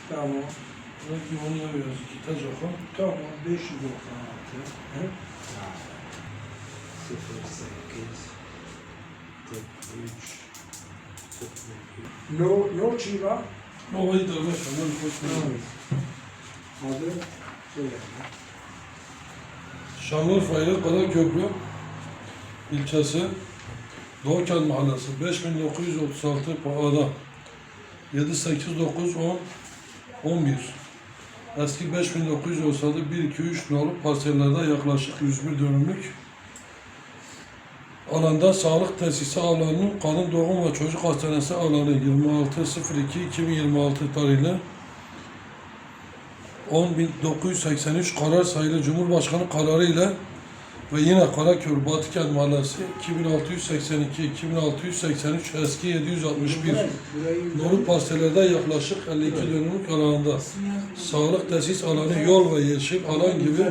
Tamam. Belki onu da biraz iki taç oku. Tamam. 596. He? 08 43 No Chiva. Novayı da Allah şundan koşmayalım. Adı söyle. Şanlıurfa ile Karaköprü ilçesi Doğukan Mahallesi 5936 Paada 7, 8, 9, 10, 11. Eski 5900 olsa da 1, 2, 3 nolu parsellerde yaklaşık 101 dönümlük alanda sağlık tesisi alanının kadın doğum ve çocuk hastanesi alanı 26.02.2026 tarihli 10.983 karar sayılı Cumhurbaşkanı kararı ile ve yine Karaköy Batıkent Mahallesi 2682-2683 eski 761 nolu parsellerde yaklaşık 52 dönümlük alanda sağlık tesis alanı, yol ve yeşil alan gibi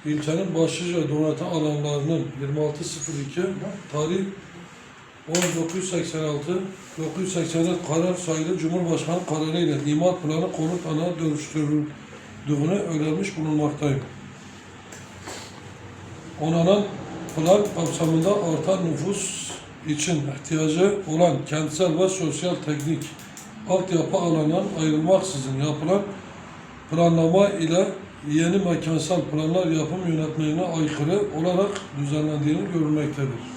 ilçenin başlıca donatı alanlarının 26.02 tarih 1986 karar sayılı Cumhurbaşkanı kararı ile imar planı konut alana dönüştürüldüğünü önermiş bulunmaktayım. Onanan plan kapsamında artan nüfus için ihtiyacı olan kentsel ve sosyal teknik altyapı alanından ayrılmaksızın yapılan planlama ile yeni mekansal planlar yapım yönetmeliğine aykırı olarak düzenlendiğini görülmektedir.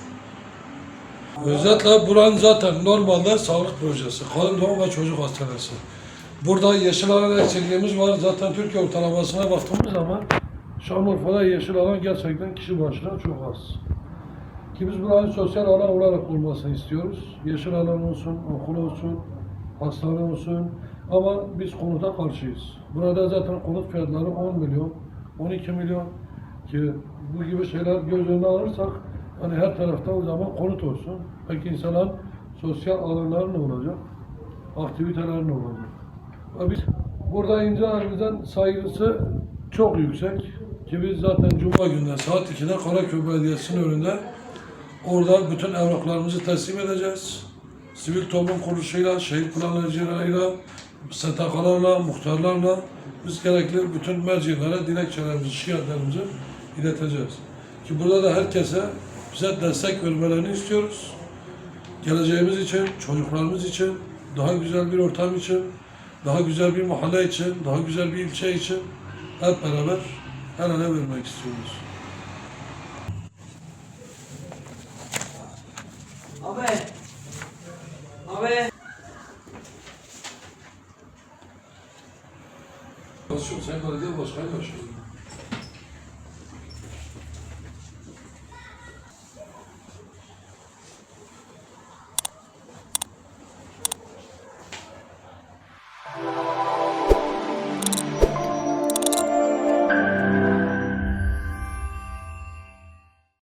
Özetle buranın zaten normalde sağlık projesi, kadın doğum ve çocuk hastanesi. Burada yeşil alan eksikliğimiz var. Zaten Türkiye ortalamasına baktığımız zaman Şanlıurfa'da yeşil alan gerçekten kişi başına çok az. Ki biz buranın sosyal alan olarak olmasını istiyoruz. Yeşil alan olsun, okul olsun, hastane olsun. Ama biz konuta karşıyız. Burada zaten konut fiyatları 10 milyon, 12 milyon ki bu gibi şeyler göz önüne alırsak hani her tarafta o zaman konut olsun. Peki insanların sosyal alanları ne olacak? Aktiviteler ne olacak? Ve biz burada ince halimizden saygısı çok yüksek ki biz zaten Cuma günü saat 2'de Karaköy Belediyesi'nin önünde orada bütün evraklarımızı teslim edeceğiz. Sivil toplum kuruluşuyla, şehir planlayıcılarıyla, STK'larla, muhtarlarla biz gerekli bütün mercilere dilekçelerimizi, şikayetlerimizi ileteceğiz. Ki burada da herkese bize destek vermelerini istiyoruz. Geleceğimiz için, çocuklarımız için, daha güzel bir ortam için, daha güzel bir mahalle için, daha güzel bir ilçe için hep beraber el ele vermek istiyoruz. Abi. Abi. Sen belediye başkanı yaşıyorsun.